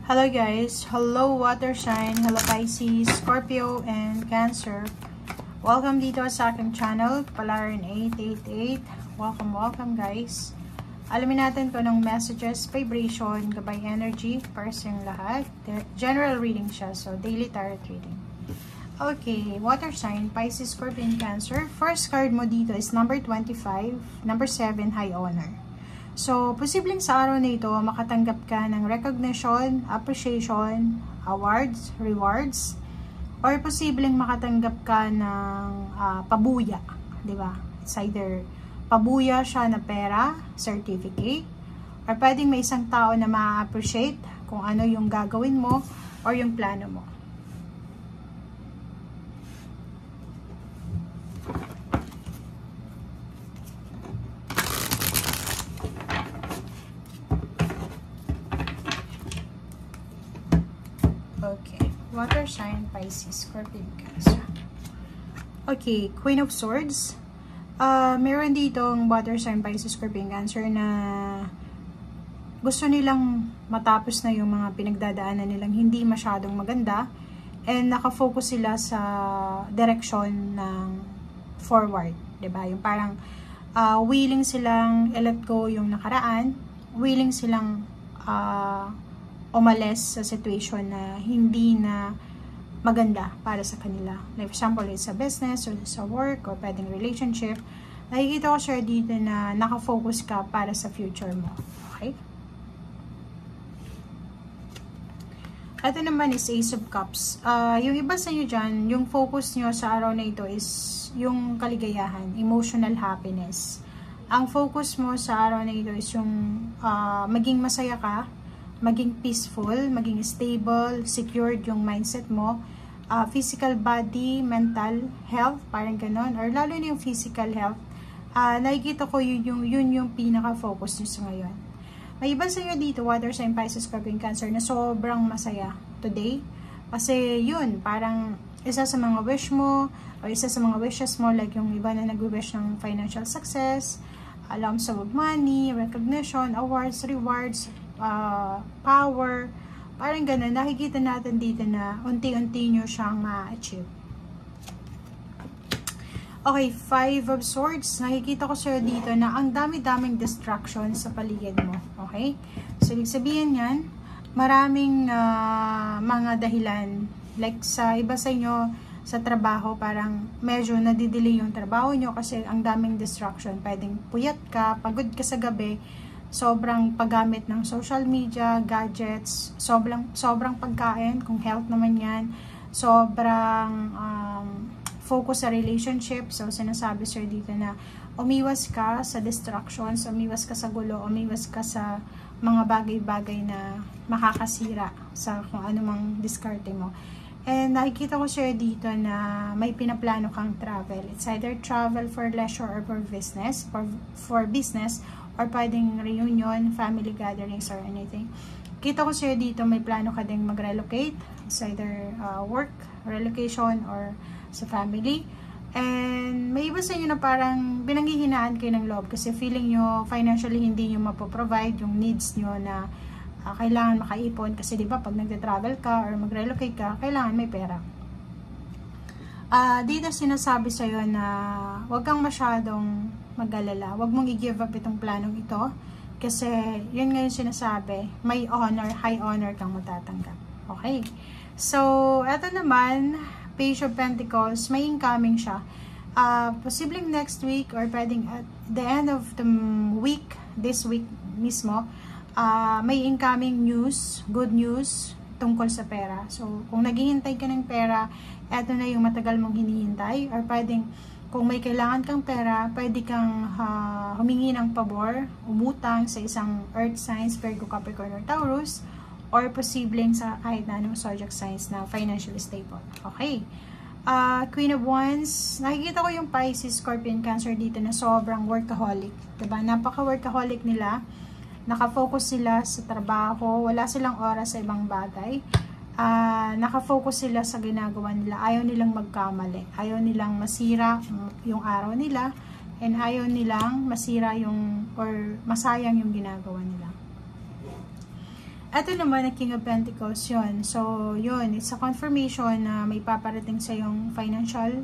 Hello guys, hello water sign, hello Pisces, Scorpio, and Cancer. Welcome dito sa aking channel, Palarin 888. Welcome guys. Alamin natin kung anong messages, vibration, gabay energy, para sa yung lahat. General reading siya, so daily tarot reading. Okay, water sign, Pisces, Scorpio, and Cancer. First card mo dito is number 25, number 7, high honor. So, posibleng sa araw na ito, makatanggap ka ng recognition, appreciation, awards, rewards, or posibleng makatanggap ka ng pabuya, di ba? It's either pabuya siya na pera, certificate, or pwedeng may isang tao na ma-appreciate kung ano yung gagawin mo or yung plano mo. Okay, water sign, Pisces, Scorpio, Cancer. Okay, Queen of Swords. Meron ditong water sign, Pisces, Scorpio, Cancer na gusto nilang matapos na yung mga pinagdadaanan nilang hindi masyadong maganda and nakafocus sila sa direction ng forward, diba? Yung parang willing silang let go yung nakaraan, willing silang umalis sa situation na hindi na maganda para sa kanila. Like for example, it's a business or sa work or pwedeng relationship. Nakikita ko sir dito na nakafocus ka para sa future mo. Okay? Ito naman is Ace of Cups. Yung iba sa inyo dyan, yung focus nyo sa araw na ito is yung kaligayahan, emotional happiness. Ang focus mo sa araw na ito is yung maging masaya ka, maging peaceful, maging stable, secured yung mindset mo, physical body, mental health, parang ganon, or lalo na yung physical health. Nakikita ko yun yung pinaka-focus nyo sa ngayon. May iba sa inyo dito, water sign, Pisces, Scorpio, Cancer, na sobrang masaya today. Kasi yun, parang isa sa mga wish mo, o isa sa mga wishes mo, like yung iba na nag-wish ng financial success, lumps of money, recognition, awards, rewards, power, parang ganun. Nakikita natin dito na unti-unti nyo siyang ma-achieve. Okay, Five of Swords. Nakikita ko sir dito na ang dami-daming distraction sa paligid mo. Okay? So, ibig sabihin yan, maraming mga dahilan. Like sa iba sa inyo, sa trabaho, parang medyo nadidelay yung trabaho nyo kasi ang daming distraction. Pwedeng puyat ka, pagod ka sa gabi, sobrang paggamit ng social media, gadgets, sobrang pagkain, kung health naman yan, sobrang focus sa relationship. So, sinasabi sir dito na umiwas ka sa distractions, umiwas ka sa gulo, umiwas ka sa mga bagay-bagay na makakasira sa kung anumang diskarte mo. And nakikita ko sir dito na may pinaplano kang travel. It's either travel for leisure or for business, for business, or pwedeng reunion, family gatherings, or anything. Kita ko sir dito may plano ka ding mag-relocate. It's either work, relocation, or sa family. And may iba sa inyo na parang binanghihinaan kayo ng loob kasi feeling nyo financially hindi nyo mapoprovide yung needs nyo na kailangan makaipon. Kasi diba pag nagte-travel ka or mag-relocate ka, kailangan may pera. Dito sinasabi sa'yo na huwag kang masyadong mag-alala. Huwag mong i-give up itong planong ito. Kasi, yun nga yung sinasabi, may honor, high honor kang matatanggap. Okay? So, eto naman, Page of Pentacles, may incoming siya. Posibleng next week or pwedeng at the end of the week, this week mismo, may incoming news, good news, tungkol sa pera. So, kung naghihintay ka ng pera, eto na yung matagal mong hinihintay. Or pwedeng, kung may kailangan kang pera, pwede kang humingi ng pabor, umutang sa isang earth signs, Virgo, Capricorn, or Taurus, or posibleng sa kahit na anong zodiac signs na financially stable. Okay. Queen of Wands, nakikita ko yung Pisces, Scorpion, Cancer dito na sobrang workaholic. Diba? Napaka-workaholic nila. Nakafocus sila sa trabaho, wala silang oras sa ibang bagay. Nakafocus sila sa ginagawa nila. Ayaw nilang magkamali. Ayaw nilang masira yung araw nila. And ayaw nilang masira yung, or masayang yung ginagawa nila. Ito naman, ang King of Pentacles yun. So, yun, it's a confirmation na may paparating sa yung financial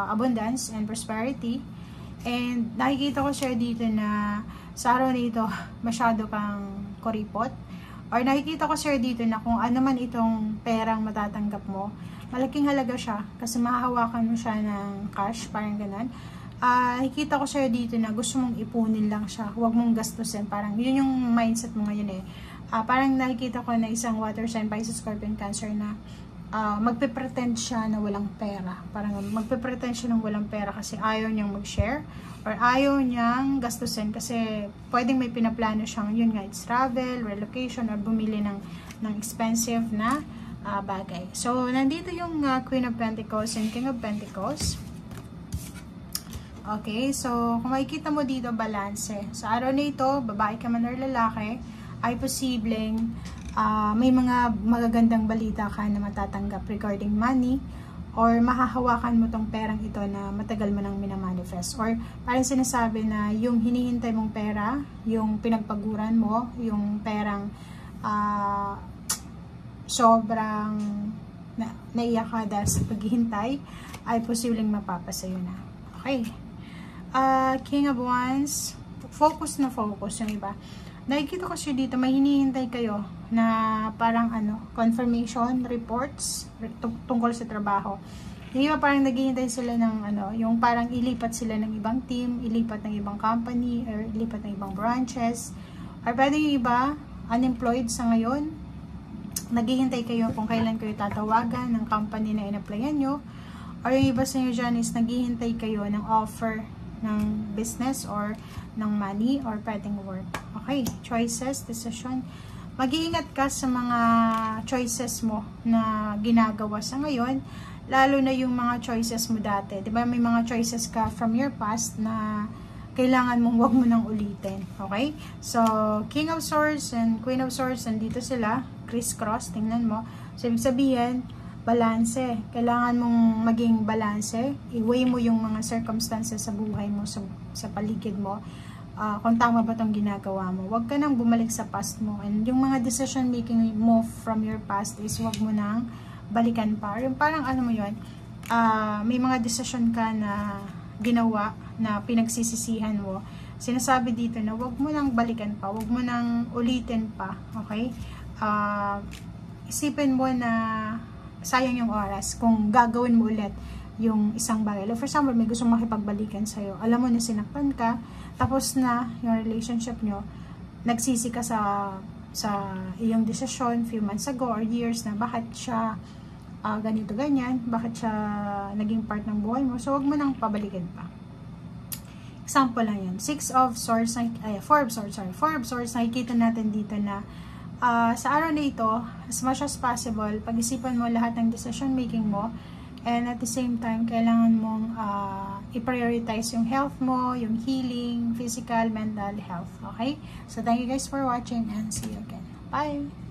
abundance and prosperity. And nakikita ko siya dito na sa araw na ito, masyado kang kuripot. Or nakikita ko siya dito na kung ano man itong perang matatanggap mo, malaking halaga siya kasi mahahawakan mo siya ng cash, parang ganun. Nakikita ko siya dito na gusto mong ipunin lang siya, huwag mong gastusin. Parang yun yung mindset mo ngayon eh. Parang nakikita ko na isang water sign, Pisces, Scorpion, Cancer na magpe-pretend siya na walang pera. Parang magpe-pretend siya ng walang pera kasi ayaw niyang mag-share or ayaw niyang gastusin kasi pwedeng may pinaplano siyang, yun nga, it's travel, relocation, or bumili ng expensive na bagay. So, nandito yung Queen of Pentacles and King of Pentacles. Okay, so kung makikita mo dito, balance. Sa araw na ito, babae ka man or lalaki, ay posibleng may mga magagandang balita ka na matatanggap regarding money or mahahawakan mo tong perang ito na matagal mo nang minamanifest. Or parang sinasabi na yung hinihintay mong pera, yung pinagpaguran mo, yung perang sobrang naiyak ka dahil sa paghihintay, ay posibleng mapapasayo na. Okay. King of Wands, focus na focus yung iba. Nakikita ko siya dito, may hinihintay kayo na parang confirmation reports tungkol sa trabaho. Yung iba parang naghihintay sila ng yung parang ilipat sila ng ibang team, ilipat ng ibang company, or ilipat ng ibang branches. Or pwede yung iba, unemployed sa ngayon, naghihintay kayo kung kailan kayo tatawagan ng company na in-applyan nyo. Or yung iba sa inyo dyan is naghihintay kayo ng offer ng business or ng money or pwedeng work. Okay, choices, decision. Mag-iingat ka sa mga choices mo na ginagawa sa ngayon, lalo na yung mga choices mo dati. 'Di ba may mga choices ka from your past na kailangan mong wag mo nang ulitin. Okay? So, King of Swords and Queen of Swords, nandito sila, criss-cross, tingnan mo. So, ibig sabihin, balanse. Kailangan mong maging balanse. I-weigh mo yung mga circumstances sa buhay mo, sa paligid mo. Kung tama ba itong ginagawa mo. Huwag ka nang bumalik sa past mo. And yung mga decision making mo from your past is huwag mo nang balikan pa. Yung parang mo yun, may mga decision ka na ginawa na pinagsisisihan mo. Sinasabi dito na huwag mo nang balikan pa. Huwag mo nang ulitin pa. Okay? Isipin mo na sayang yung oras kung gagawin mo ulit yung isang bagay. Like for example, may gusto makipagbalikan sa'yo. Alam mo na sinaktan ka, tapos na yung relationship nyo, nagsisi ka sa iyong desisyon few months ago or years na bakit siya ganito ganyan, bakit siya naging part ng buhay mo. So, wag mo nang pabalikin pa. Example lang yun. 4 of Swords, nakikita natin dito na sa araw na ito, as much as possible, pag-isipan mo lahat ng decision making mo, and at the same time, kailangan mong i-prioritize yung health mo, yung healing, physical, mental health. Okay? So, thank you guys for watching and see you again. Bye!